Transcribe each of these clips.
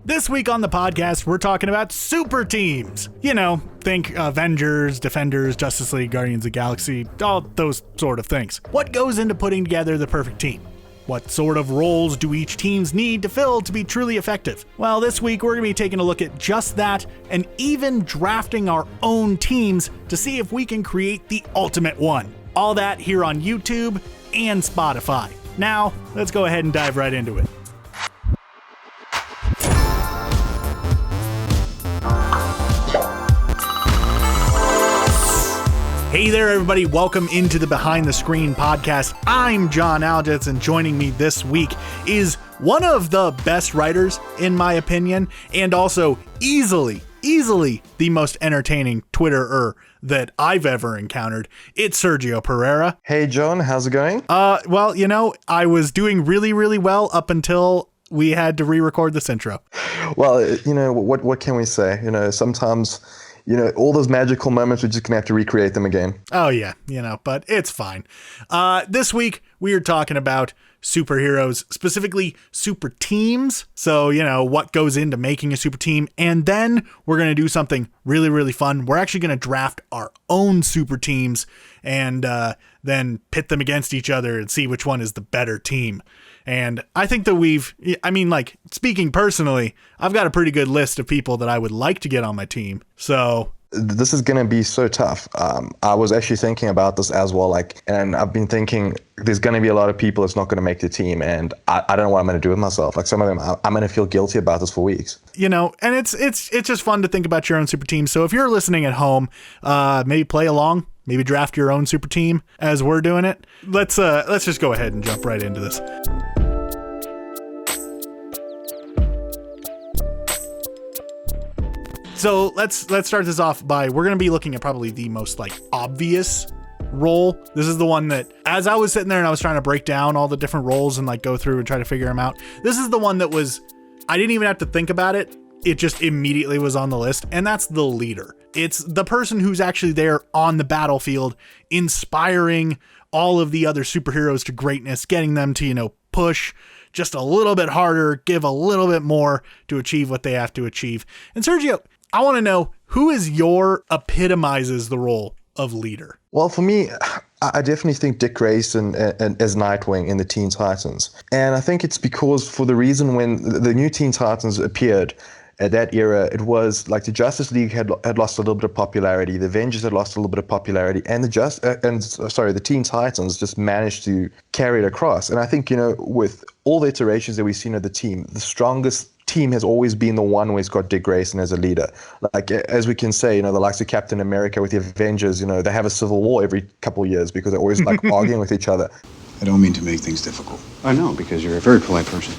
This week on the podcast, we're talking about super teams. You know, think Avengers, Defenders, Justice League, Guardians of the Galaxy, all those sort of things. What goes into putting together the perfect team? What sort of roles do each teams need to fill to be truly effective? Well, this week we're going to be taking a look at just that and even drafting our own teams to see if we can create the ultimate one. All that here on YouTube and Spotify. Now, let's go ahead and dive right into it. Hey there, everybody. Welcome into the Behind the Screen podcast. I'm John Algetz, and joining me this week is one of the best writers, in my opinion, and also easily the most entertaining Twitterer that I've ever encountered. It's Sergio Pereira. Hey, John. How's it going? Well, you know, I was doing really well up until we had to re-record this intro. Well, you know, what can we say? You know, sometimes, you know, all those magical moments, we're just going to have to recreate them again. Oh, yeah, you know, but it's fine. This week, we are talking about superheroes, specifically super teams. So, you know, what goes into making a super team. And then we're going to do something really fun. We're actually going to draft our own super teams and then pit them against each other and see which one is the better team. And I think that speaking personally, I've got a pretty good list of people that I would like to get on my team. So this is going to be so tough. I was actually thinking about this as well, and I've been thinking there's going to be a lot of people that's not going to make the team, and I don't know what I'm going to do with myself. Like some of them, I'm going to feel guilty about this for weeks. You know, and it's just fun to think about your own super team. So if you're listening at home, maybe play along, maybe draft your own super team as we're doing it. Let's just go ahead and jump right into this. So let's start this off by, we're going to be looking at probably the most obvious role. This is the one that, as I was sitting there and I was trying to break down all the different roles and go through and try to figure them out, this is the one that was, I didn't even have to think about it. It just immediately was on the list, and that's the leader. It's the person who's actually there on the battlefield, inspiring all of the other superheroes to greatness, getting them to, you know, push just a little bit harder, give a little bit more to achieve what they have to achieve. And Sergio, I want to know, who is your epitomizes the role of leader? Well, for me, I definitely think Dick Grayson as Nightwing in the Teen Titans. And I think it's because for the reason when the new Teen Titans appeared at that era, it was like the Justice League had lost a little bit of popularity, the Avengers had lost a little bit of popularity, and the Teen Titans just managed to carry it across. And I think, you know, with all the iterations that we've seen of the team, the strongest team has always been the one where it's got Dick Grayson as a leader. Like, as we can say, you know, the likes of Captain America with the Avengers, you know, they have a civil war every couple of years because they're always arguing with each other. I don't mean to make things difficult. I know, because you're a very polite person.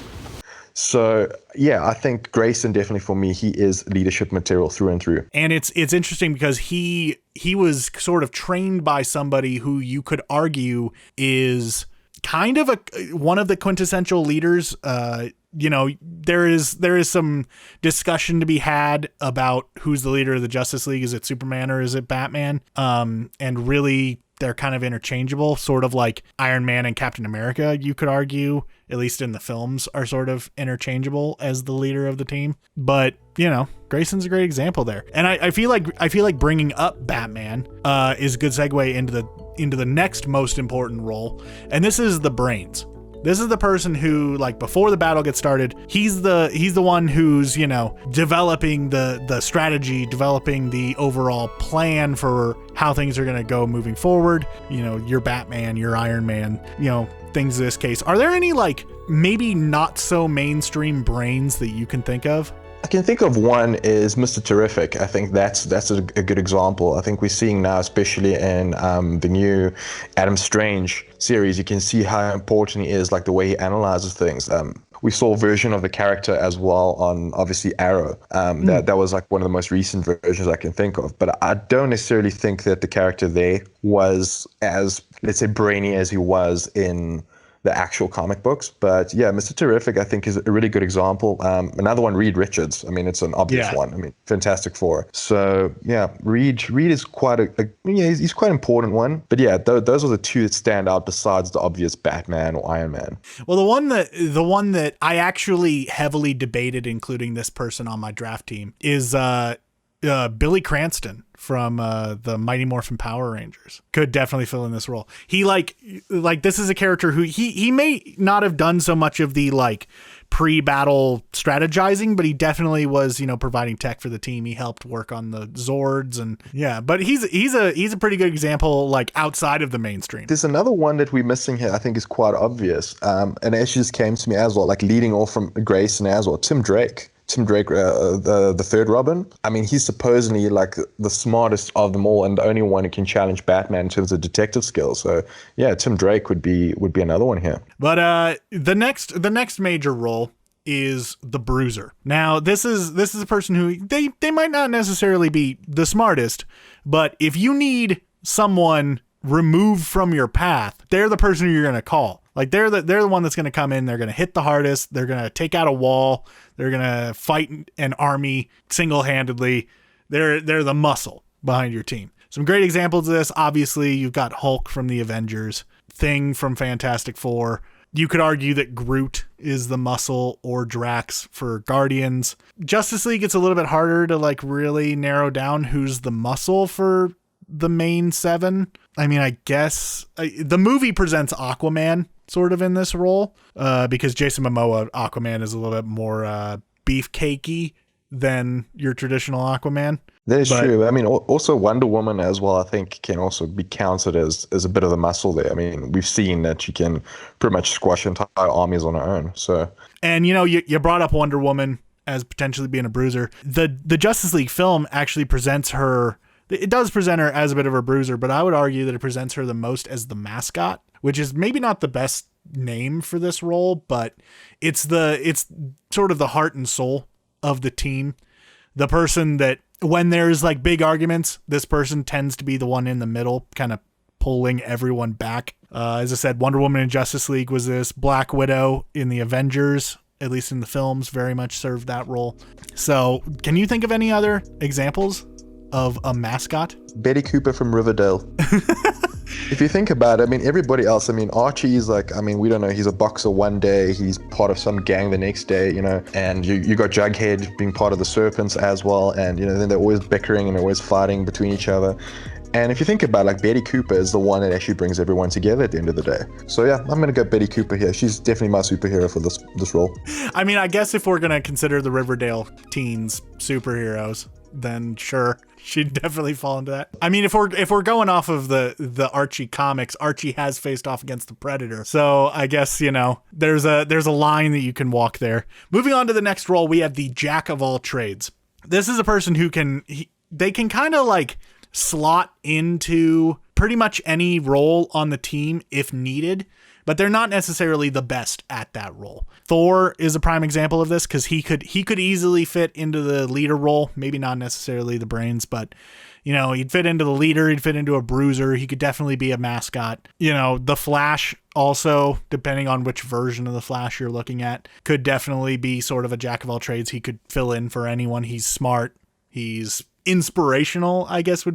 So, yeah, I think Grayson definitely, for me, he is leadership material through and through. And it's interesting because he was sort of trained by somebody who you could argue is kind of one of the quintessential leaders. You know, there is some discussion to be had about who's the leader of the Justice League. Is it Superman or is it Batman? And really, they're kind of interchangeable, sort of like Iron Man and Captain America, you could argue, at least in the films, are sort of interchangeable as the leader of the team. But, you know, Grayson's a great example there. And I feel like bringing up Batman is a good segue into the next most important role. And this is the brains. This is the person who, before the battle gets started, he's the one who's, you know, developing the strategy, developing the overall plan for how things are going to go moving forward. You know, your Batman, your Iron Man, you know, things in this case. Are there any, maybe not so mainstream brains that you can think of? I can think of one is Mr. Terrific. I think that's a good example. I think we're seeing now, especially in the new Adam Strange series, you can see how important he is, the way he analyzes things. We saw a version of the character as well on, obviously, Arrow. That was one of the most recent versions I can think of. But I don't necessarily think that the character there was as, let's say, brainy as he was in the actual comic books. But yeah, Mr. Terrific, I think, is a really good example. Another one, Reed Richards. I mean, it's an obvious one. I mean, Fantastic Four. So yeah, Reed is quite he's quite an important one. But yeah, those are the two that stand out besides the obvious Batman or Iron Man. Well, the one that I actually heavily debated including this person on my draft team is Billy Cranston from the Mighty Morphin Power Rangers. Could definitely fill in this role. He like this is a character who he may not have done so much of the like pre-battle strategizing, but he definitely was, providing tech for the team. He helped work on the Zords and but he's a pretty good example like outside of the mainstream. There's another one that we're missing here I think is quite obvious. And it actually just came to me as well, like leading off from Grayson as well, Tim Drake, the third Robin. I mean, he's supposedly like the smartest of them all and the only one who can challenge Batman in terms of detective skills. So yeah, Tim Drake would be another one here. But the next major role is the Bruiser. Now, this is a person who they might not necessarily be the smartest, but if you need someone removed from your path, they're the person who you're going to call. Like they're the one that's going to come in. They're going to hit the hardest. They're going to take out a wall. They're going to fight an army single-handedly. They're the muscle behind your team. Some great examples of this. Obviously, you've got Hulk from the Avengers, Thing from Fantastic Four. You could argue that Groot is the muscle or Drax for Guardians. Justice League gets a little bit harder to like really narrow down who's the muscle for the main seven. I mean, I guess the movie presents Aquaman sort of in this role because Jason Momoa Aquaman is a little bit more beefcakey than your traditional Aquaman. That is true. I mean, also Wonder Woman as well, I think, can also be counted as a bit of the muscle there. I mean, we've seen that she can pretty much squash entire armies on her own. So, and you brought up Wonder Woman as potentially being a bruiser. The Justice League film actually presents her. It does present her as a bit of a bruiser, but I would argue that it presents her the most as the mascot, which is maybe not the best name for this role, but it's sort of the heart and soul of the team. The person that when there's like big arguments, this person tends to be the one in the middle, kind of pulling everyone back. As I said, Wonder Woman in Justice League was this. Black Widow in the Avengers, at least in the films, very much served that role. So can you think of any other examples of a mascot? Betty Cooper from Riverdale. If you think about it, I mean, everybody else, I mean, Archie is like, I mean, we don't know, he's a boxer one day, he's part of some gang the next day, and you got Jughead being part of the Serpents as well, and, then they're always bickering and they're always fighting between each other. And if you think about it, like Betty Cooper is the one that actually brings everyone together at the end of the day. So yeah, I'm going to go Betty Cooper here. She's definitely my superhero for this role. I mean, I guess if we're going to consider the Riverdale teens superheroes, then sure, she'd definitely fall into that. I mean, if we're going off of the Archie comics, Archie has faced off against the Predator. So I guess, there's a line that you can walk there. Moving on to the next role, we have the Jack of all trades. This is a person who they can kind of like slot into pretty much any role on the team if needed, but they're not necessarily the best at that role. Thor is a prime example of this because he could easily fit into the leader role, maybe not necessarily the brains, but he'd fit into the leader, he'd fit into a bruiser, he could definitely be a mascot. The Flash also, depending on which version of the Flash you're looking at, could definitely be sort of a jack of all trades. He could fill in for anyone. He's smart, he's inspirational, I guess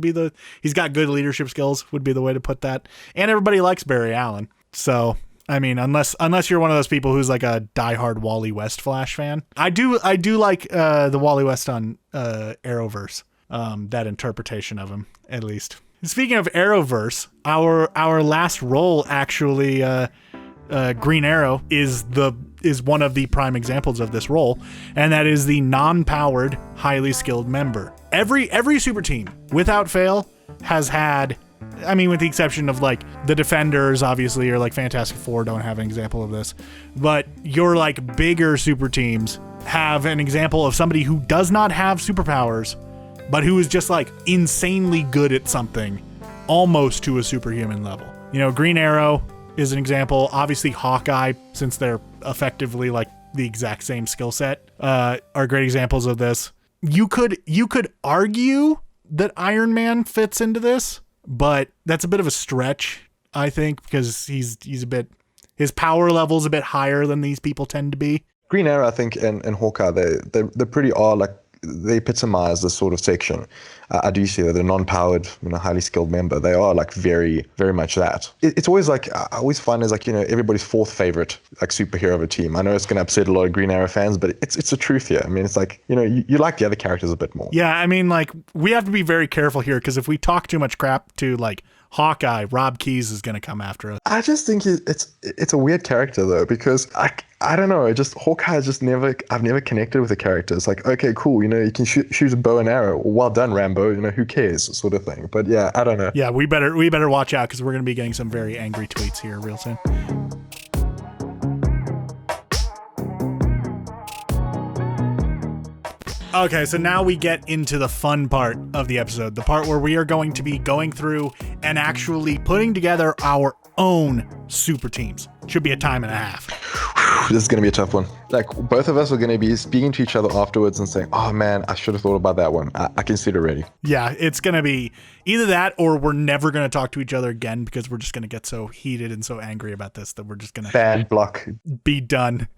he's got good leadership skills would be the way to put that. And everybody likes Barry Allen. So, I mean, unless you're one of those people who's like a diehard Wally West Flash fan. I do like the Wally West on Arrowverse, that interpretation of him, at least. Speaking of Arrowverse, our last role actually, Green Arrow is one of the prime examples of this role, and that is the non-powered, highly skilled member. Every super team, without fail, has had, I mean, with the exception of like the Defenders, obviously, or like Fantastic Four don't have an example of this, but your like bigger super teams have an example of somebody who does not have superpowers, but who is just like insanely good at something, almost to a superhuman level. Green Arrow is an example. Obviously, Hawkeye, since they're effectively like the exact same skill set, are great examples of this. You could argue that Iron Man fits into this, but that's a bit of a stretch, I think, because he's a bit His power level's a bit higher than these people tend to be. Green Arrow, I think, and Hawkeye, they're pretty odd. Like, they epitomize this sort of section. I do see that they're non-powered, highly skilled member. They are like very, very much that. It's always like, I always find it's like, everybody's fourth favorite like superhero of a team. I know it's going to upset a lot of Green Arrow fans, but it's the truth here. I mean, it's like, you like the other characters a bit more. Yeah, I mean, like, we have to be very careful here because if we talk too much crap to like Hawkeye, Rob Keyes is going to come after us. I just think it's a weird character though, because I don't know, Hawkeye I've never connected with the character. It's like, okay, cool, you can shoot a bow and arrow. Well done, Rambo. Who cares, sort of thing. But yeah, I don't know. Yeah, we better watch out because we're going to be getting some very angry tweets here real soon. Okay, so now we get into the fun part of the episode, the part where we are going to be going through and actually putting together our own super teams. Should be a time and a half. This is going to be a tough one. Like, both of us are going to be speaking to each other afterwards and saying, oh man, I should have thought about that one. I can see it already. Yeah, it's going to be either that or we're never going to talk to each other again because we're just going to get so heated and so angry about this that we're just going to fan block, be done.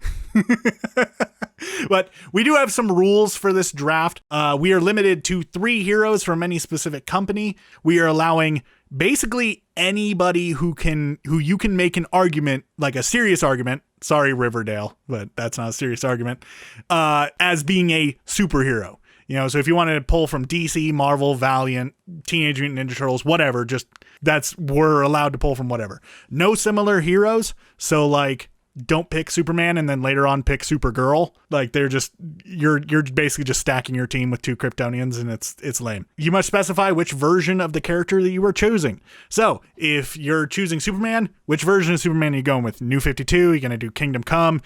But we do have some rules for this draft. We are limited to 3 heroes from any specific company. We are allowing basically anybody who you can make an argument, like a serious argument. Sorry, Riverdale, but that's not a serious argument, as being a superhero. So if you want to pull from DC, Marvel, Valiant, Teenage Mutant Ninja Turtles, whatever, we're allowed to pull from whatever. No similar heroes. So like, don't pick Superman and then later on pick Supergirl. Like, you're basically just stacking your team with 2 Kryptonians and it's lame. You must specify which version of the character that you are choosing. So if you're choosing Superman, which version of Superman are you going with? New 52? You're going to do Kingdom Come,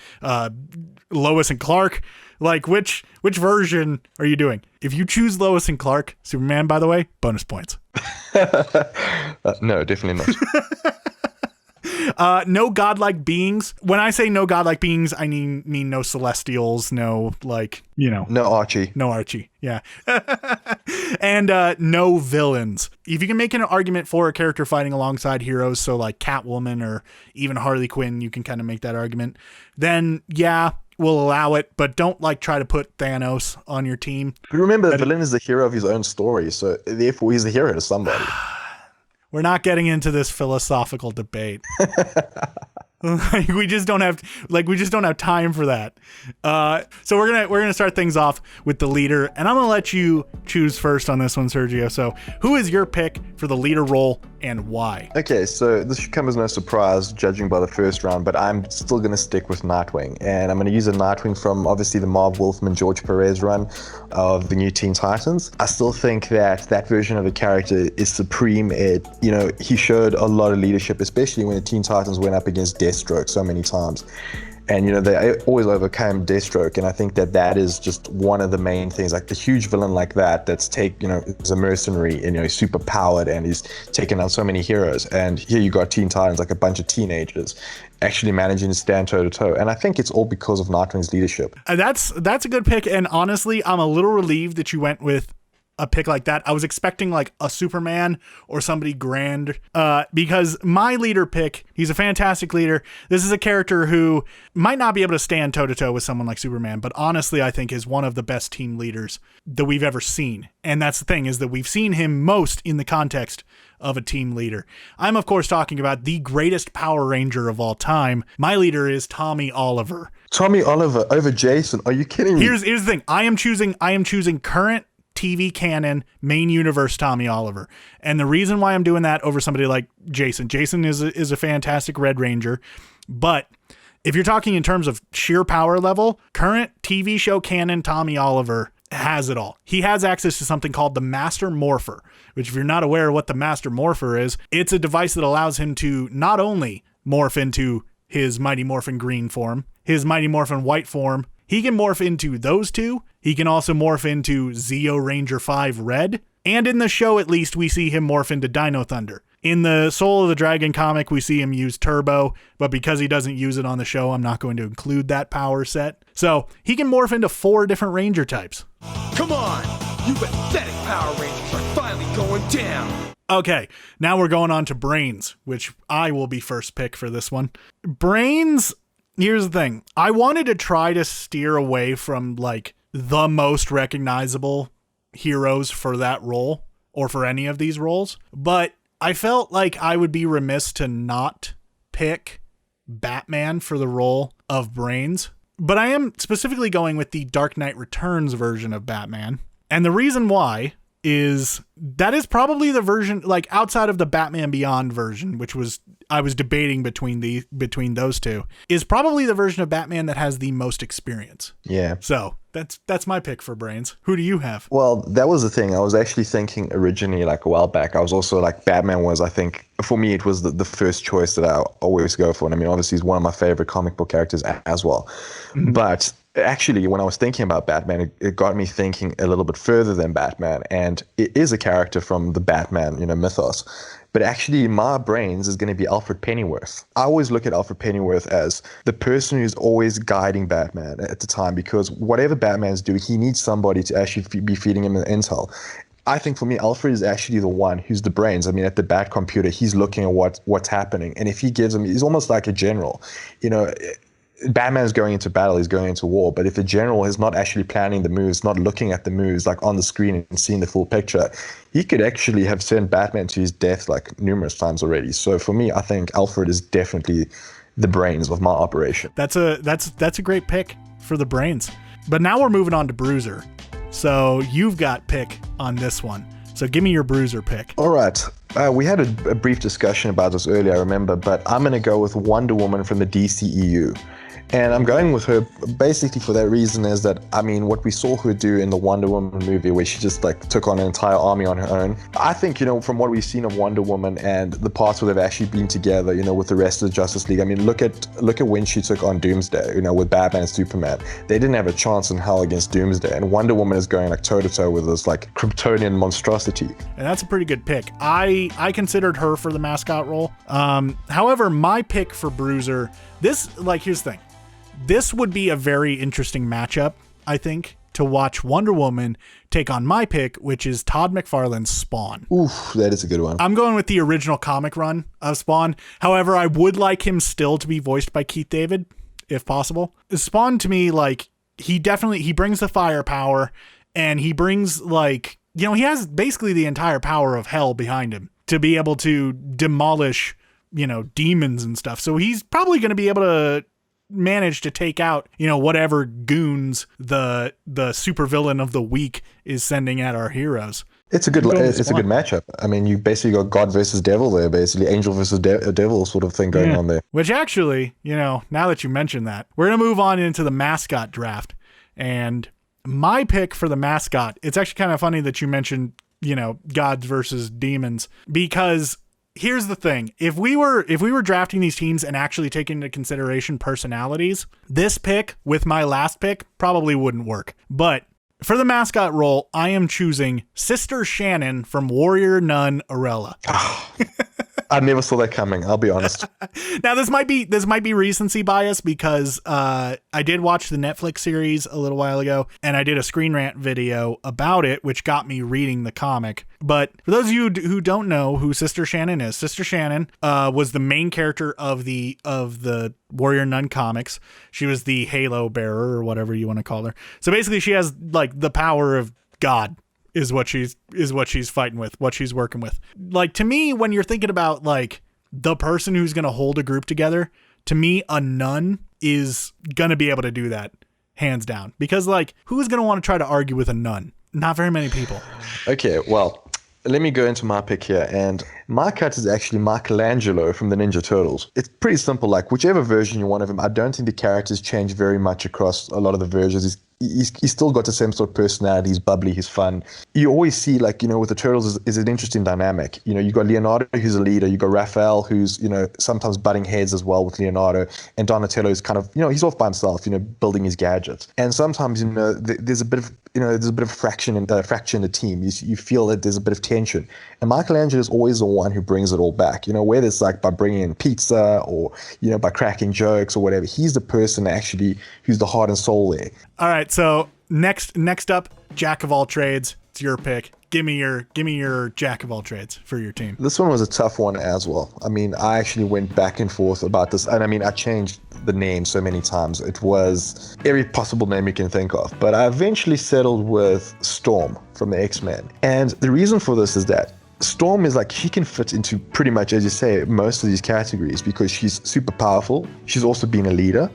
Lois and Clark? Like, which version are you doing? If you choose Lois and Clark, Superman, by the way, bonus points. No, definitely not. No godlike beings. When I say no godlike beings, I mean no Celestials, no no Archie. No Archie, yeah. And no villains. If you can make an argument for a character fighting alongside heroes, so like Catwoman or even Harley Quinn, you can kind of make that argument, then yeah, we'll allow it, but don't try to put Thanos on your team. Remember, the villain is the hero of his own story, so therefore he's the hero to somebody. We're not getting into this philosophical debate. We just don't have time for that. So we're gonna start things off with the leader, and I'm gonna let you choose first on this one, Sergio. So who is your pick for the leader role and why? Okay, so this should come as no surprise, judging by the first round, but I'm still gonna stick with Nightwing, and I'm gonna use a Nightwing from obviously the Marv Wolfman, George Perez run of the new Teen Titans. I still think that version of the character is supreme. He showed a lot of leadership, especially when the Teen Titans went up against Deathstroke so many times. And, they always overcame Deathstroke. And I think that is just one of the main things, like the huge villain like that's is a mercenary and, he's super powered and he's taken on so many heroes. And here you got Teen Titans, like a bunch of teenagers actually managing to stand toe to toe. And I think it's all because of Nightwing's leadership. That's a good pick. And honestly, I'm a little relieved that you went with a pick like that. I was expecting like a Superman or somebody grand, because my leader pick, he's a fantastic leader. This is a character who might not be able to stand toe to toe with someone like Superman, but honestly, I think is one of the best team leaders that we've ever seen. And that's the thing, is that we've seen him most in the context of a team leader. I'm of course talking about the greatest Power Ranger of all time. My leader is Tommy Oliver. Tommy Oliver over Jason. Are you kidding me? Here's the thing. I am choosing current TV canon main universe Tommy Oliver, and the reason why I'm doing that over somebody like Jason is a fantastic Red Ranger, but if you're talking in terms of sheer power level, current TV show canon Tommy Oliver has it all. He has access to something called the Master Morpher, which, if you're not aware of what the Master Morpher is, it's a device that allows him to not only morph into his Mighty Morphin green form, his Mighty Morphin white form. He can morph into those two. He can also morph into Zeo Ranger 5 Red. And in the show, at least, we see him morph into Dino Thunder. In the Soul of the Dragon comic, we see him use Turbo, but because he doesn't use it on the show, I'm not going to include that power set. So he can morph into 4 different Ranger types. Come on! You pathetic Power Rangers are finally going down! Okay, now we're going on to Brains, which I will be first pick for this one. Brains, here's the thing. I wanted to try to steer away from like the most recognizable heroes for that role or for any of these roles, but I felt like I would be remiss to not pick Batman for the role of Brains. But I am specifically going with the Dark Knight Returns version of Batman. And the reason why is that is probably the version, like outside of the Batman Beyond version, which was I was debating between those two, is probably the version of Batman that has the most experience. Yeah. So that's my pick for Brains. Who do you have? Well, that was the thing. I was actually thinking originally, like a while back, I was also like, Batman was, I think, for me, it was the first choice that I always go for. And I mean, obviously, he's one of my favorite comic book characters as well. Mm-hmm. But actually, when I was thinking about Batman, it got me thinking a little bit further than Batman. And it is a character from the Batman, mythos. But actually, my brains is going to be Alfred Pennyworth. I always look at Alfred Pennyworth as the person who's always guiding Batman at the time, because whatever Batman's doing, he needs somebody to actually be feeding him intel. I think for me, Alfred is actually the one who's the brains. I mean, at the Bat computer, he's looking at what's happening. And if he gives him, he's almost like a general. Batman's going into battle, he's going into war, but if a general is not actually planning the moves, not looking at the moves like on the screen and seeing the full picture, he could actually have sent Batman to his death like numerous times already. So for me, I think Alfred is definitely the brains of my operation. That's a great pick for the brains. But now we're moving on to Bruiser. So you've got pick on this one. So give me your Bruiser pick. All right. We had a brief discussion about this earlier, I remember, but I'm going to go with Wonder Woman from the DCEU. And I'm going with her basically for that reason is that, I mean, what we saw her do in the Wonder Woman movie where she just like took on an entire army on her own. I think, from what we've seen of Wonder Woman and the parts where they've actually been together, with the rest of the Justice League. I mean, look at when she took on Doomsday, with Batman and Superman. They didn't have a chance in hell against Doomsday. And Wonder Woman is going like toe to toe with this like Kryptonian monstrosity. And that's a pretty good pick. I considered her for the mascot role. However, my pick for Bruiser, here's the thing. This would be a very interesting matchup, I think, to watch Wonder Woman take on my pick, which is Todd McFarlane's Spawn. Oof, that is a good one. I'm going with the original comic run of Spawn. However, I would like him still to be voiced by Keith David, if possible. Spawn, to me, like, he brings the firepower, and he brings, like, he has basically the entire power of hell behind him to be able to demolish, demons and stuff. So he's probably going to be able to manage to take out, whatever goons the supervillain of the week is sending at our heroes. It's a good matchup. I mean, you basically got God versus devil there, basically angel versus devil sort of thing going on there. Which actually, now that you mention that, we're going to move on into the mascot draft. And my pick for the mascot, it's actually kind of funny that you mentioned, gods versus demons, because here's the thing. If we were drafting these teams and actually taking into consideration personalities, this pick with my last pick probably wouldn't work. But for the mascot role, I am choosing Sister Shannon from Warrior Nun Arella. I never saw that coming, I'll be honest. Now, this might be recency bias because I did watch the Netflix series a little while ago, and I did a ScreenRant video about it, which got me reading the comic. But for those of you who don't know who Sister Shannon is, Sister Shannon was the main character of the Warrior Nun comics. She was the Halo bearer, or whatever you want to call her. So basically, she has like the power of God. Is what she's fighting with, what she's working with. Like, to me, when you're thinking about like the person who's going to hold a group together, to me, a nun is going to be able to do that hands down, because like, who's going to want to try to argue with a nun? Not very many people. Okay. Well, let me go into my pick here, and my cut is actually Michelangelo from the Ninja Turtles. It's pretty simple, like whichever version you want of him. I don't think the characters change very much across a lot of the versions. He's still got the same sort of personality. He's bubbly, he's fun. You always see, like, with the Turtles is an interesting dynamic. You got Leonardo, who's a leader. You got Raphael, who's, sometimes butting heads as well with Leonardo. And Donatello is kind of, he's off by himself, building his gadgets. And sometimes, there's a bit of fraction in the team. You feel that there's a bit of tension. And Michelangelo is always the one who brings it all back. Whether it's like by bringing in pizza or, by cracking jokes or whatever. He's the person actually who's the heart and soul there. All right. So next up, Jack of all trades. It's your pick. Give me your Jack of all trades for your team. This one was a tough one as well. I mean, I actually went back and forth about this, and I mean, I changed the name so many times. It was every possible name you can think of, but I eventually settled with Storm from the X-Men. And the reason for this is that Storm is like, she can fit into pretty much, as you say, most of these categories because she's super powerful. She's also been a leader.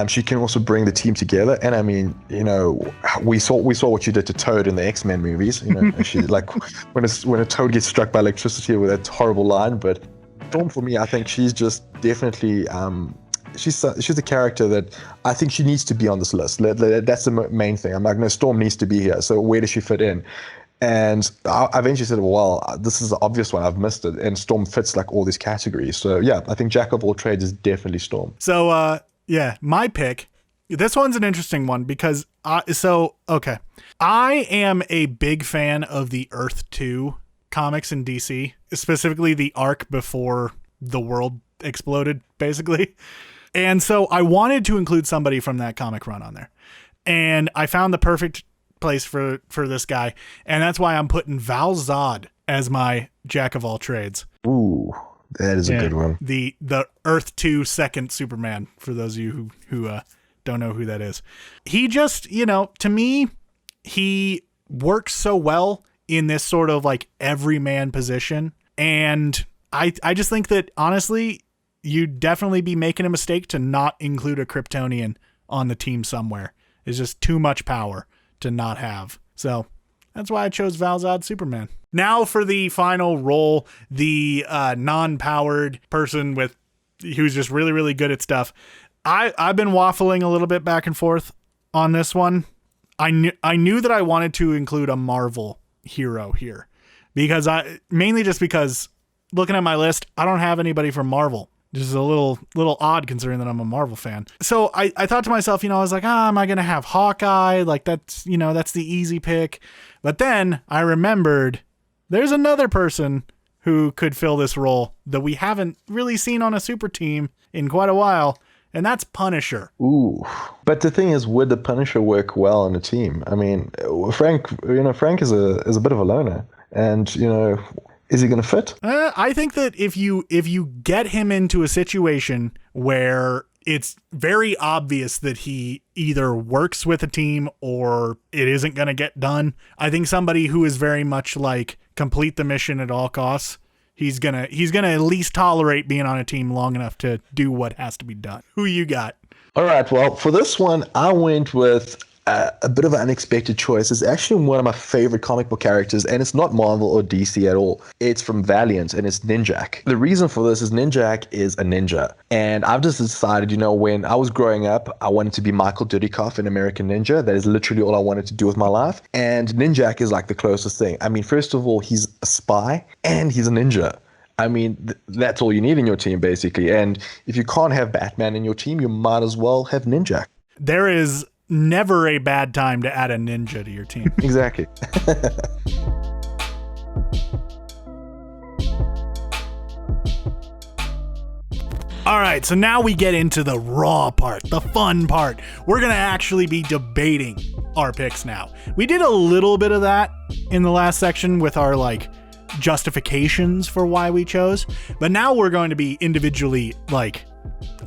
She can also bring the team together. And I mean, you know, we saw what she did to Toad in the X-Men movies. You know, she like when a Toad gets struck by electricity with that horrible line. But Storm, for me, I think she's just definitely she's a character that I think she needs to be on this list. That's the main thing. I'm like, no, Storm needs to be here. So where does she fit in? And I eventually said, well, this is the obvious one. I've missed it. And Storm fits like all these categories. So yeah, I think Jack of all trades is definitely Storm. So yeah, my pick. This one's an interesting one because I am a big fan of the Earth 2 comics in DC, specifically the arc before the world exploded, basically. And so I wanted to include somebody from that comic run on there. And I found the perfect place for this guy, and that's why I'm putting Val Zod as my Jack of all trades. Ooh, that is a good one. The Earth 2 second Superman, for those of you who don't know who that is. He just, you know, to me, he works so well in this sort of like everyman position, and I just think that honestly, you'd definitely be making a mistake to not include a Kryptonian on the team somewhere. It's just too much power to not have. So that's why I chose Val Zod Superman. Now for the final role, the non-powered person who's just really, really good at stuff. I've been waffling a little bit back and forth on this one. I knew that I wanted to include a Marvel hero here because mainly just because looking at my list, I don't have anybody from Marvel. This is a little odd considering that I'm a Marvel fan. So I thought to myself, you know, I was like, am I going to have Hawkeye? Like that's the easy pick. But then I remembered there's another person who could fill this role that we haven't really seen on a super team in quite a while. And that's Punisher. Ooh. But the thing is, would the Punisher work well on a team? I mean, Frank is a bit of a loner, and, you know, is he going to fit? I think that if you get him into a situation where it's very obvious that he either works with a team or it isn't going to get done, I think somebody who is very much like complete the mission at all costs, he's gonna at least tolerate being on a team long enough to do what has to be done. Who you got? All right. Well, for this one, I went with a bit of an unexpected choice. It's actually one of my favorite comic book characters, and it's not Marvel or DC at all. It's from Valiant, and it's Ninjak. The reason for this is Ninjak is a ninja, and I've just decided, you know, when I was growing up, I wanted to be Michael Dudikoff in American Ninja. That is literally all I wanted to do with my life, and Ninjak is like the closest thing. I mean, first of all, he's a spy, and he's a ninja. I mean, that's all you need in your team, basically. And if you can't have Batman in your team, you might as well have Ninjak. There is never a bad time to add a ninja to your team. Exactly. All right, so now we get into the raw part, the fun part. We're going to actually be debating our picks now. We did a little bit of that in the last section with our justifications for why we chose, but now we're going to be individually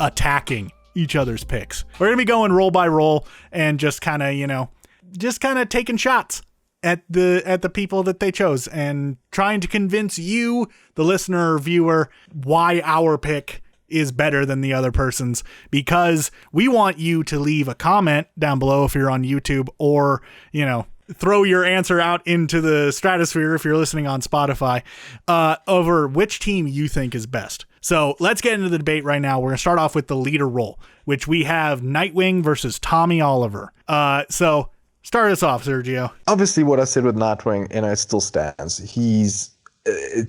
attacking each other's picks. We're going to be going roll by roll and just kind of taking shots at the people that they chose and trying to convince you, the listener or viewer, why our pick is better than the other person's, because we want you to leave a comment down below if you're on YouTube, or, you know, throw your answer out into the stratosphere if you're listening on Spotify, over which team you think is best. So let's get into the debate right now. We're going to start off with the leader role, which we have Nightwing versus Tommy Oliver. So start us off, Sergio. Obviously, what I said with Nightwing, and it still stands. He's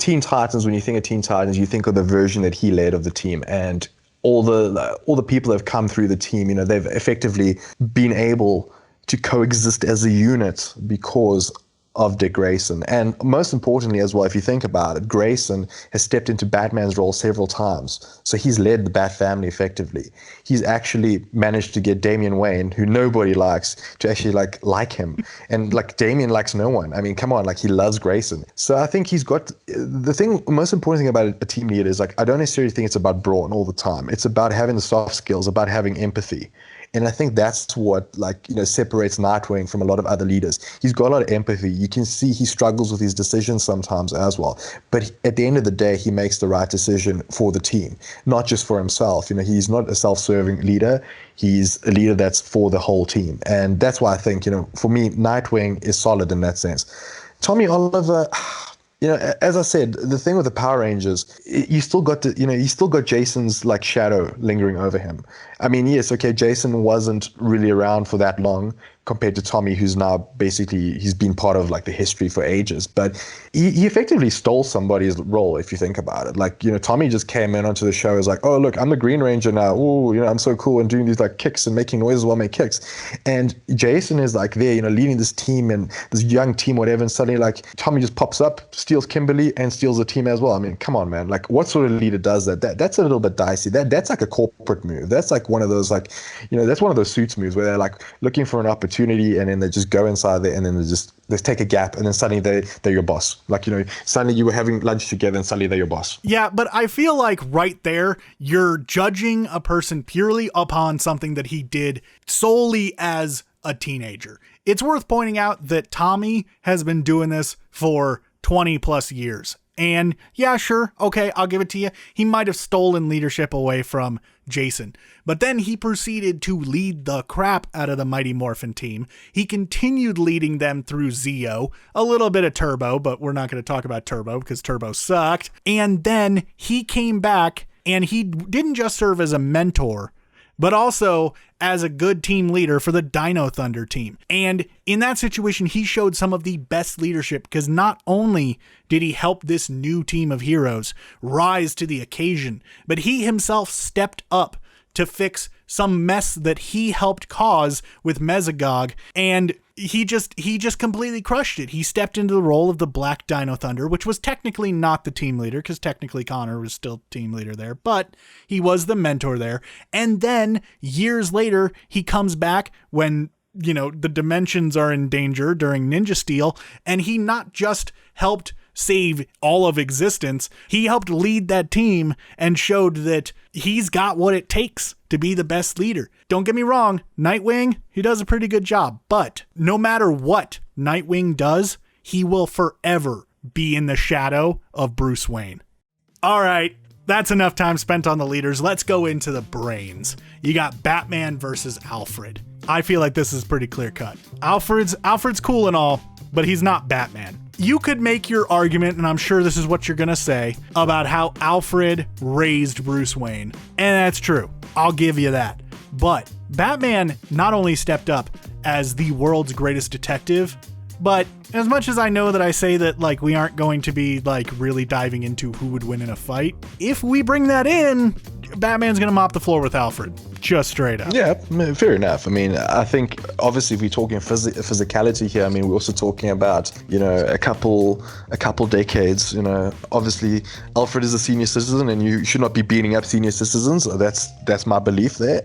Teen Titans. When you think of Teen Titans, you think of the version that he led of the team, and all the people that have come through the team. You know, they've effectively been able to coexist as a unit because of Dick Grayson. And most importantly as well, if you think about it, Grayson has stepped into Batman's role several times. So he's led the Bat family effectively. He's actually managed to get Damian Wayne, who nobody likes, to actually like him. And like Damian likes no one. I mean, come on, like he loves Grayson. So I think he's got the most important thing about a team leader is like, I don't necessarily think it's about brawn all the time. It's about having the soft skills, about having empathy. And I think that's what separates Nightwing from a lot of other leaders. He's got a lot of empathy. You can see he struggles with his decisions sometimes as well. But at the end of the day, he makes the right decision for the team, not just for himself. He's not a self-serving leader. He's a leader that's for the whole team. And that's why I think, for me, Nightwing is solid in that sense. Tommy Oliver, as I said, the thing with the Power Rangers, you still got Jason's like shadow lingering over him. I mean, yes, okay, Jason wasn't really around for that long compared to Tommy, who's now basically, he's been part of like the history for ages, but he effectively stole somebody's role if you think about it. Like, Tommy just came in onto the show as like, oh, look, I'm the Green Ranger now. Ooh, I'm so cool and doing these like kicks and making noises while I make kicks. And Jason is like there, leading this team and this young team, whatever. And suddenly like Tommy just pops up, steals Kimberly and steals the team as well. I mean, come on, man. Like what sort of leader does that? That's a little bit dicey. That's like a corporate move. That's like one of those like, that's one of those suits moves where they're like looking for an opportunity and then they just go inside there and then they take a gap and then suddenly they're your boss. Like, suddenly you were having lunch together and suddenly they're your boss. Yeah, but I feel like right there, you're judging a person purely upon something that he did solely as a teenager. It's worth pointing out that Tommy has been doing this for 20 plus years. And yeah, sure. Okay, I'll give it to you. He might have stolen leadership away from Jason, but then he proceeded to lead the crap out of the Mighty Morphin team. He continued leading them through Zeo, a little bit of Turbo, but we're not going to talk about Turbo because Turbo sucked. And then he came back and he didn't just serve as a mentor, but also as a good team leader for the Dino Thunder team. And in that situation, he showed some of the best leadership because not only did he help this new team of heroes rise to the occasion, but he himself stepped up to fix some mess that he helped cause with Mesogog, and he just completely crushed it. He stepped into the role of the Black Dino Thunder, which was technically not the team leader, because technically Connor was still team leader there, but he was the mentor there. And then years later, he comes back when, the dimensions are in danger during Ninja Steel, and he not just helped save all of existence, he helped lead that team and showed that he's got what it takes to be the best leader. Don't get me wrong, Nightwing, he does a pretty good job, but no matter what Nightwing does, he will forever be in the shadow of Bruce Wayne. All right, that's enough time spent on the leaders. Let's go into the brains. You got Batman versus Alfred. I feel like this is pretty clear cut. Alfred's cool and all, but he's not Batman. You could make your argument, and I'm sure this is what you're going to say, about how Alfred raised Bruce Wayne. And that's true. I'll give you that. But Batman not only stepped up as the world's greatest detective, but as much as I know that I say that like we aren't going to be like really diving into who would win in a fight, if we bring that in, Batman's going to mop the floor with Alfred. Just straight up. Yeah, fair enough. I mean, I think obviously if we're talking physicality here, I mean, we're also talking about, a couple decades, obviously Alfred is a senior citizen and you should not be beating up senior citizens. That's my belief there.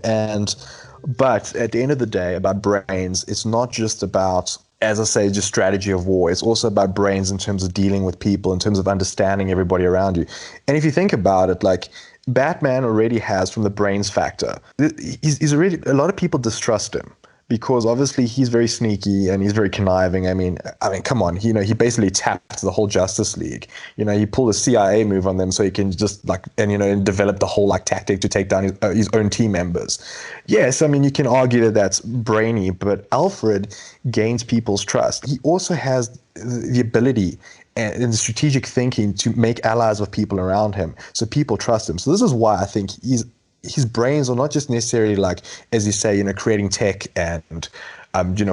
But at the end of the day, about brains, it's not just about, as I say, just strategy of war. It's also about brains in terms of dealing with people, in terms of understanding everybody around you. And if you think about it, like, Batman already has from the brains factor. He's already, a lot of people distrust him because obviously he's very sneaky and he's very conniving. I mean, come on, he basically tapped the whole Justice League. He pulled a CIA move on them so he can just and develop the whole tactic to take down his own team members. Yes, I mean, you can argue that that's brainy, but Alfred gains people's trust. He also has the ability and the strategic thinking to make allies of people around him, so people trust him. So this is why I think his brains are not just necessarily as you say, creating tech and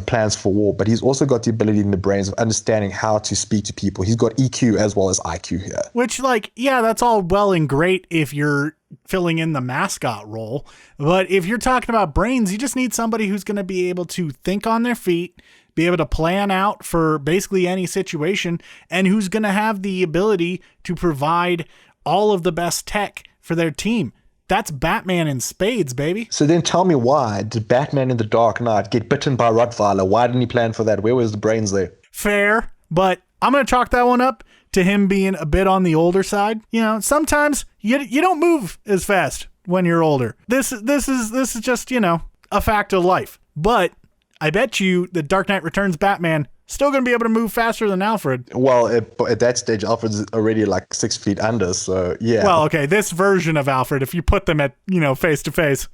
plans for war, but he's also got the ability in the brains of understanding how to speak to people. He's got EQ as well as IQ here. Which, that's all well and great if you're filling in the mascot role, but if you're talking about brains, you just need somebody who's going to be able to think on their feet, be able to plan out for basically any situation, and who's going to have the ability to provide all of the best tech for their team. That's Batman in spades, baby. So then tell me, why did Batman in the Dark Knight get bitten by Rottweiler? Why didn't he plan for that? Where was the brains there? Fair, but I'm going to chalk that one up to him being a bit on the older side. You know, sometimes you don't move as fast when you're older. This is just, you know, a fact of life. But I bet you the Dark Knight Returns Batman still going to be able to move faster than Alfred. Well, at that stage, Alfred's already like 6 feet under, so yeah. Well, okay, this version of Alfred, if you put them at, you know, face to face.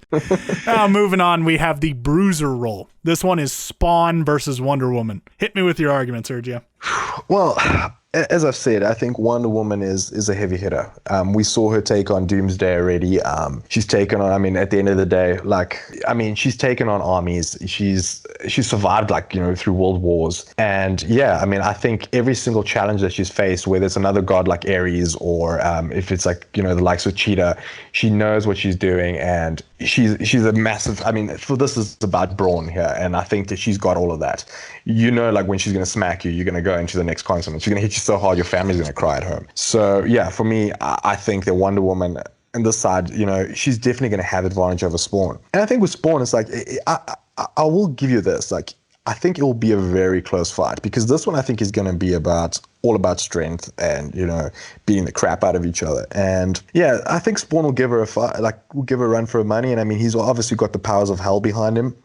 Now, moving on, we have the Bruiser role. This one is Spawn versus Wonder Woman. Hit me with your argument, Sergio. Well, as I've said, I think Wonder Woman is a heavy hitter. We saw her take on Doomsday already. She's taken on, I mean, at the end of the day, she's taken on armies. She's survived, like, you know, through world wars. And yeah, I mean, I think every single challenge that she's faced, whether it's another god like Ares or if it's like, you know, the likes of Cheetah, she knows what she's doing, and she's a massive, I mean, for this is about brawn here, and I think that she's got all of that. You know, like when she's going to smack you, you're going to go into the next continent. She's going to hit you so hard your family's going to cry at home. So yeah, for me, I think that Wonder Woman on this side, you know, she's definitely going to have advantage over Spawn. And I think with Spawn, it's like, I will give you this, like, I think it will be a very close fight, because this one I think is going to be all about strength and, you know, beating the crap out of each other. And yeah, I think Spawn will give her a fight, like, will give her a run for her money. And I mean, he's obviously got the powers of hell behind him,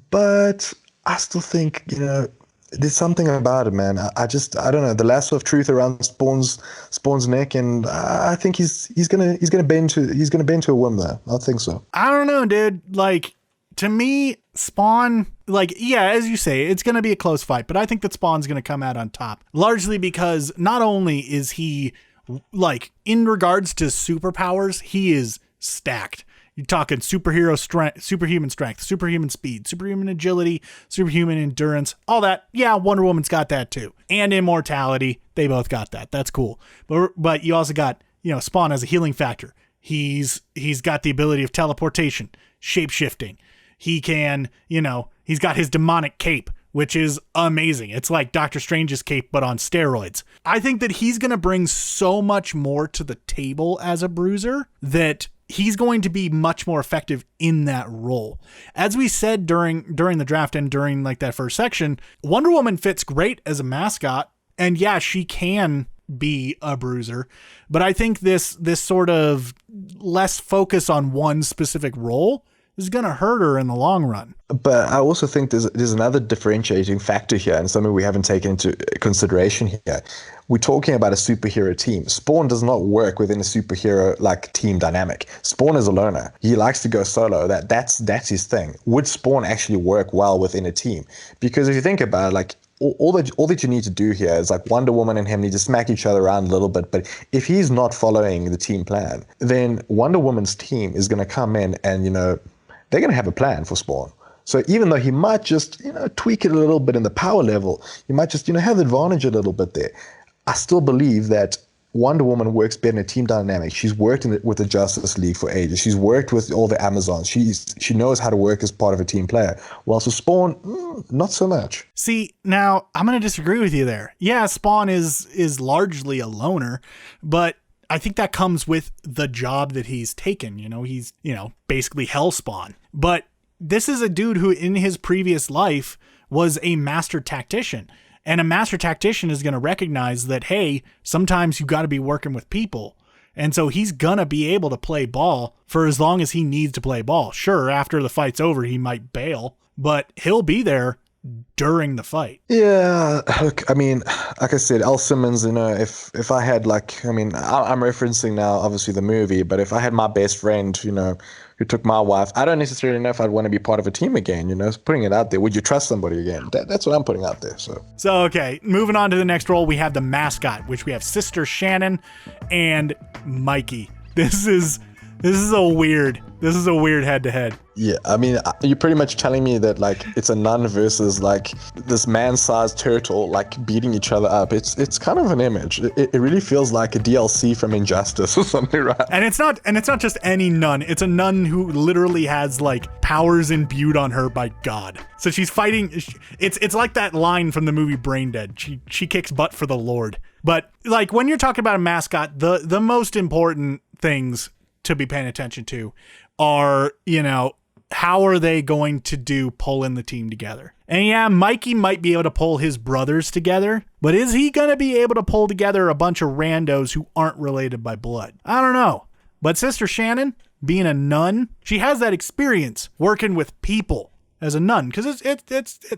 but I still think, you know, there's something about it, man. I don't know, the lasso of truth around Spawn's neck, and I think he's gonna bend to a whim there. I think so. I don't know, dude. Like, to me, Spawn, like, yeah, as you say, it's going to be a close fight, but I think that Spawn's going to come out on top, largely because not only is he, like, in regards to superpowers, he is stacked. You're talking superhero strength, superhuman strength, superhuman speed, superhuman agility, superhuman endurance, all that. Yeah, Wonder Woman's got that too. And immortality. They both got that. That's cool. But you also got, you know, Spawn as a healing factor. He's got the ability of teleportation, shape-shifting. He can, you know, he's got his demonic cape, which is amazing. It's like Doctor Strange's cape, but on steroids. I think that he's going to bring so much more to the table as a bruiser that he's going to be much more effective in that role. As we said during the draft and during like that first section, Wonder Woman fits great as a mascot. And yeah, she can be a bruiser, but I think this sort of less focus on one specific role is going to hurt her in the long run. But I also think there's another differentiating factor here, and something we haven't taken into consideration here. We're talking about a superhero team. Spawn does not work within a superhero like team dynamic. Spawn is a loner. He likes to go solo. That's his thing. Would Spawn actually work well within a team? Because if you think about it, like, all that you need to do here is like Wonder Woman and him need to smack each other around a little bit. But if he's not following the team plan, then Wonder Woman's team is going to come in and, you know, they're going to have a plan for Spawn. So even though he might just, you know, tweak it a little bit in the power level, he might just, you know, have the advantage a little bit there. I still believe that Wonder Woman works better in a team dynamic. She's worked with the Justice League for ages. She's worked with all the Amazons. She knows how to work as part of a team player. Whilst with Spawn, not so much. See, now I'm going to disagree with you there. Yeah, Spawn is largely a loner, but I think that comes with the job that he's taken. You know, he's, you know, basically Hellspawn. But this is a dude who in his previous life was a master tactician. And a master tactician is going to recognize that, hey, sometimes you got to be working with people. And so he's going to be able to play ball for as long as he needs to play ball. Sure, after the fight's over, he might bail, but he'll be there during the fight. Yeah, look, I mean, like I said, Al Simmons, you know, if I had like, I mean, I'm referencing now obviously the movie, but if I had my best friend, you know, who took my wife, I don't necessarily know if I'd want to be part of a team again, you know, putting it out there. Would you trust somebody again? That's what I'm putting out there. So okay, moving on to the next role, we have the mascot, which we have Sister Shannon and Mikey. This is This is a weird head-to-head. Yeah, I mean, you're pretty much telling me that, like, it's a nun versus, like, this man-sized turtle, like, beating each other up. It's kind of an image. It really feels like a DLC from Injustice or something, right? And it's not just any nun. It's a nun who literally has, like, powers imbued on her by God. So she's fighting. It's like that line from the movie Brain Dead. She kicks butt for the Lord. But, like, when you're talking about a mascot, the most important things to be paying attention to are, you know, how are they going to do pulling the team together? And yeah, Mikey might be able to pull his brothers together, but is he going to be able to pull together a bunch of randos who aren't related by blood? I don't know. But Sister Shannon, being a nun, she has that experience working with people as a nun, because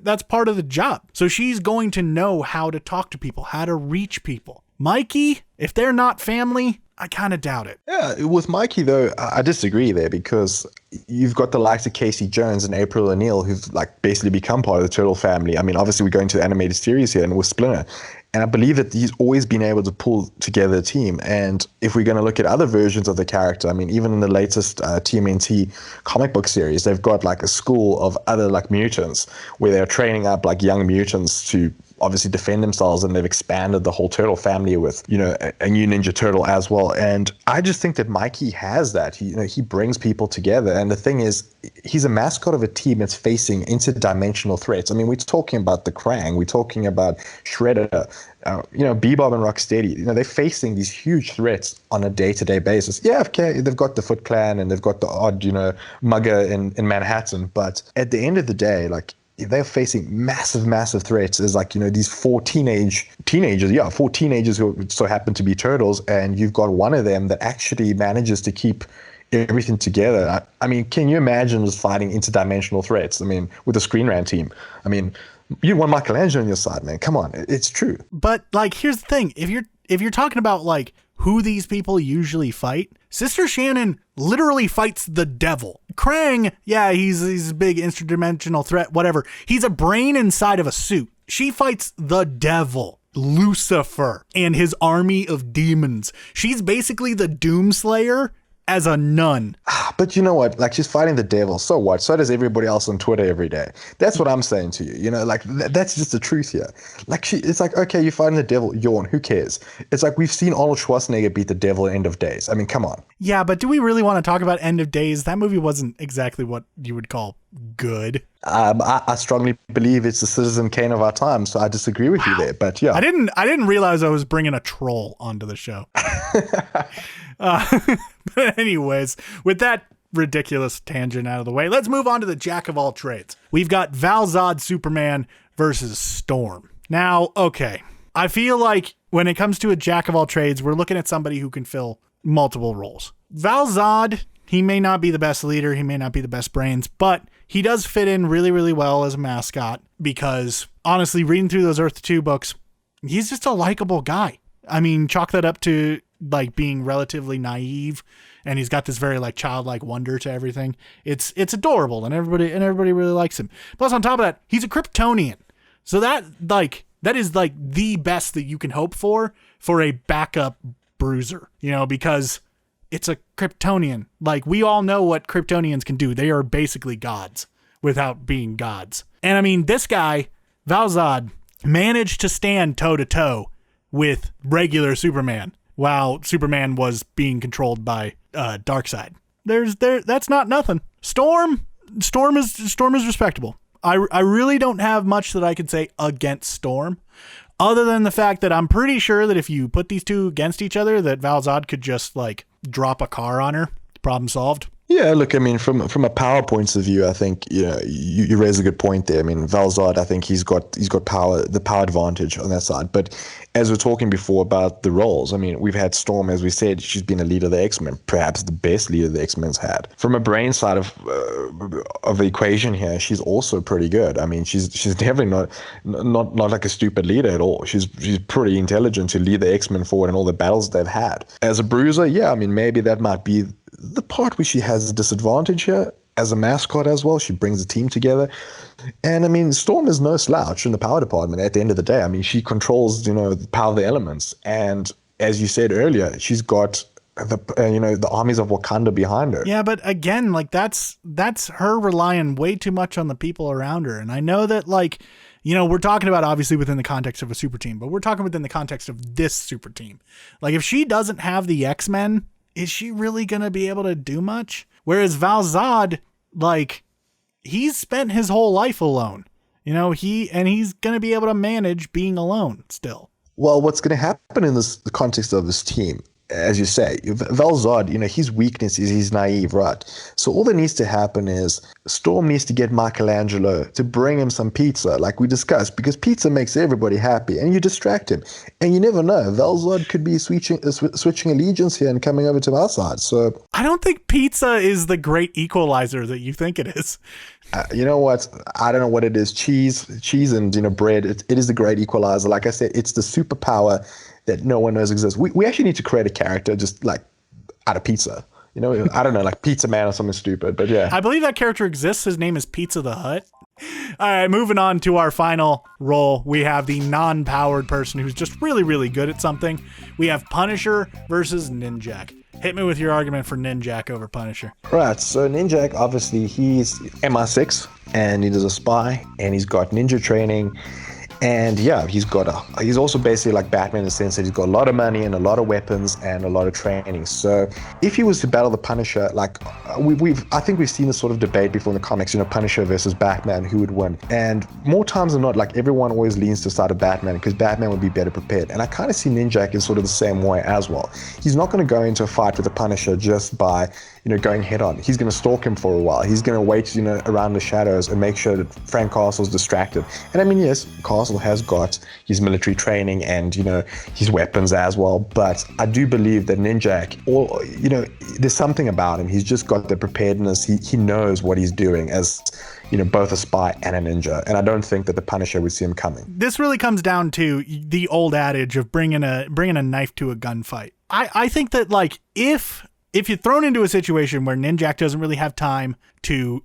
that's part of the job. So she's going to know how to talk to people, how to reach people. Mikey, if they're not family, I kind of doubt it. Yeah, with Mikey, though, I disagree there, because you've got the likes of Casey Jones and April O'Neil who've, like, basically become part of the Turtle family. I mean, obviously we're going to the animated series here and with Splinter. And I believe that he's always been able to pull together a team. And if we're going to look at other versions of the character, I mean, even in the latest TMNT comic book series, they've got, like, a school of other, like, mutants where they're training up, like, young mutants to obviously defend themselves, and they've expanded the whole turtle family with, you know, a new Ninja Turtle as well. And I just think that Mikey has that. He brings people together. And the thing is, he's a mascot of a team that's facing interdimensional threats. I mean, we're talking about the Krang, we're talking about Shredder, Bebop and Rocksteady. You know, they're facing these huge threats on a day-to-day basis. Yeah, okay, they've got the Foot Clan and they've got the odd, mugger in Manhattan. But at the end of the day, like, they're facing massive threats as, like, these four teenagers who so happen to be turtles, and you've got one of them that actually manages to keep everything together. I mean, can you imagine just fighting interdimensional threats? I mean, with the ScreenRant team. I mean, you want Michelangelo on your side, man. Come on, it's true. But, like, here's the thing. If you're talking about, like, who these people usually fight, Sister Shannon literally fights the devil. Krang, yeah, he's a big interdimensional threat, whatever. He's a brain inside of a suit. She fights the devil, Lucifer, and his army of demons. She's basically the Doomslayer as a nun. But you know what? Like, she's fighting the devil. So what? So does everybody else on Twitter every day. That's what I'm saying to you. Like, that's just the truth here. Like, it's like, okay, you're fighting the devil. Yawn. Who cares? It's like we've seen Arnold Schwarzenegger beat the devil at End of Days. I mean, come on. Yeah, but do we really want to talk about End of Days? That movie wasn't exactly what you would call good. I strongly believe it's the Citizen Kane of our time, so I disagree with you there. But yeah, I didn't realize I was bringing a troll onto the show. But anyways, with that ridiculous tangent out of the way, let's move on to the jack of all trades. We've got Val-Zod Superman versus Storm. Now, okay, I feel like when it comes to a jack of all trades, we're looking at somebody who can fill multiple roles. Val-Zod, he may not be the best leader, he may not be the best brains, but he does fit in really, really well as a mascot, because honestly, reading through those Earth 2 books, he's just a likable guy. I mean, chalk that up to, like, being relatively naive, and he's got this very, like, childlike wonder to everything. It's adorable, and everybody really likes him. Plus, on top of that, he's a Kryptonian. So that is like the best that you can hope for a backup bruiser, because it's a Kryptonian. Like, we all know what Kryptonians can do. They are basically gods without being gods. And I mean, this guy, Val-Zod, managed to stand toe to toe with regular Superman while Superman was being controlled by Darkseid. That's not nothing. Storm is respectable. I really don't have much that I could say against Storm, other than the fact that I'm pretty sure that if you put these two against each other, that Val-Zod could just, like, drop a car on her. Problem solved. Yeah, look, I mean, from a power point of view, I think you raise a good point there. I mean, Val-Zod, I think he's got the power advantage on that side. But as we're talking before about the roles, I mean, we've had Storm, as we said, she's been a leader of the X-Men, perhaps the best leader the X-Men's had. From a brain side of the equation here, she's also pretty good. I mean, she's definitely not like a stupid leader at all. She's pretty intelligent to lead the X-Men forward in all the battles they've had. As a bruiser, yeah, I mean, maybe that might be the part where she has a disadvantage here. As a mascot as well, she brings the team together. And I mean, Storm is no slouch in the power department at the end of the day. I mean, she controls, the power of the elements. And as you said earlier, she's got the armies of Wakanda behind her. Yeah, but again, like that's her relying way too much on the people around her. And I know that, like, we're talking about obviously within the context of a super team, but we're talking within the context of this super team. Like, if she doesn't have the X-Men, is she really going to be able to do much? Whereas Val Zod, like, he's spent his whole life alone. He's going to be able to manage being alone still. Well, what's going to happen in the context of this team, as you say, Val Zod, his weakness is he's naive, right? So all that needs to happen is Storm needs to get Michelangelo to bring him some pizza, like we discussed, because pizza makes everybody happy, and you distract him. And you never know, Val Zod could be switching allegiance here and coming over to our side. So I don't think pizza is the great equalizer that you think it is. You know what? I don't know what it is. Cheese and bread. It is the great equalizer. Like I said, it's the superpower that no one knows exists. We actually need to create a character just like out of pizza. I don't know, like Pizza Man or something stupid. But yeah, I believe that character exists. His name is Pizza the Hut. All right, moving on to our final role. We have the non-powered person who's just really, really good at something. We have Punisher versus Ninjak. Hit me with your argument for Ninjak over Punisher. Right, so Ninjak, obviously, he's MI6, and he is a spy, and he's got ninja training. And yeah, he's also basically like Batman in the sense that he's got a lot of money and a lot of weapons and a lot of training. So if he was to battle the Punisher, like I think we've seen this sort of debate before in the comics, Punisher versus Batman, who would win? And more times than not, like everyone always leans to the side of Batman because Batman would be better prepared. And I kind of see Ninjak in sort of the same way as well. He's not going to go into a fight with the Punisher just by going head on. He's going to stalk him for a while. He's going to wait, around the shadows and make sure that Frank Castle's distracted. And I mean, yes, Castle has got his military training and, his weapons as well. But I do believe that Ninjak, there's something about him. He's just got the preparedness. He knows what he's doing as, both a spy and a ninja. And I don't think that the Punisher would see him coming. This really comes down to the old adage of bringing a knife to a gunfight. I think that, like, if you're thrown into a situation where Ninjak doesn't really have time to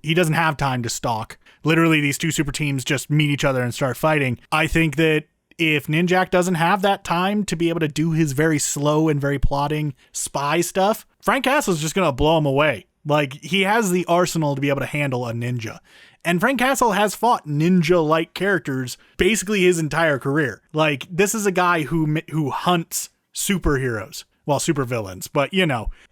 stalk, literally these two super teams just meet each other and start fighting. I think that if Ninjak doesn't have that time to be able to do his very slow and very plotting spy stuff, Frank Castle's just going to blow him away. Like, he has the arsenal to be able to handle a ninja. And Frank Castle has fought ninja-like characters basically his entire career. Like, this is a guy who hunts superheroes. Well, supervillains, but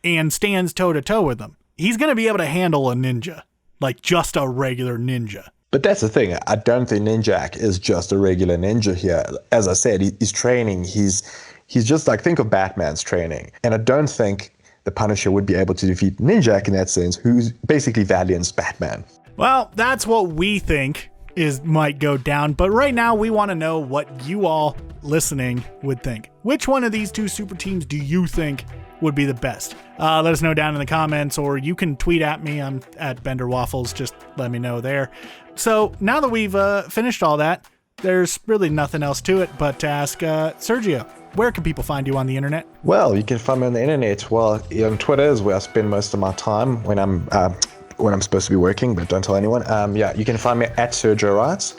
and stands toe-to-toe with them. He's going to be able to handle a ninja, like just a regular ninja. But that's the thing. I don't think Ninjak is just a regular ninja here. As I said, he's training. He's just like, think of Batman's training. And I don't think the Punisher would be able to defeat Ninjak in that sense, who's basically Valiant's Batman. Well, that's what we think might go down. But right now, we want to know what you all listening would think. Which one of these two super teams do you think would be the best? Let us know down in the comments, or you can tweet at me. I'm at Bender Waffles. Just let me know there. So now that we've finished all that, there's really nothing else to it but to ask Sergio, where can people find you on the internet? Well, you can find me on the internet. Well, on Twitter is where I spend most of my time when I'm supposed to be working, but don't tell anyone. You can find me at Sergio Wright.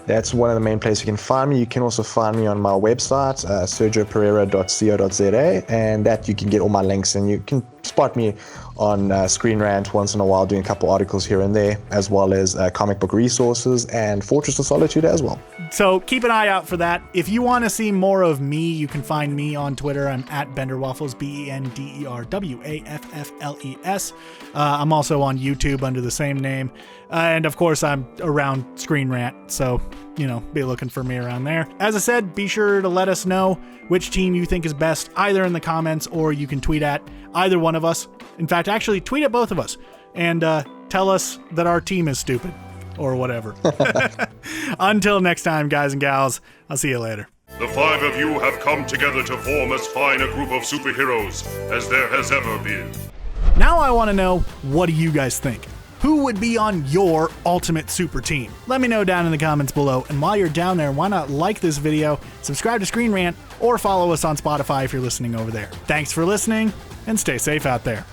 That's one of the main places you can find me. You can also find me on my website, sergiopereira.co.za, and that you can get all my links, and you can spot me on ScreenRant once in a while doing a couple articles here and there, as well as comic book resources and Fortress of Solitude as well. So keep an eye out for that. If you want to see more of me, you can find me on Twitter. I'm at BenderWaffles, BenderWaffles. I'm also on YouTube under the same name. And of course, I'm around ScreenRant, so, be looking for me around there. As I said, be sure to let us know which team you think is best, either in the comments or you can tweet at either one of us. In fact, actually tweet at both of us and tell us that our team is stupid or whatever. Until next time, guys and gals, I'll see you later. The five of you have come together to form as fine a group of superheroes as there has ever been. Now I want to know, what do you guys think? Who would be on your ultimate super team? Let me know down in the comments below. And while you're down there, why not like this video, subscribe to ScreenRant, or follow us on Spotify if you're listening over there. Thanks for listening, and stay safe out there.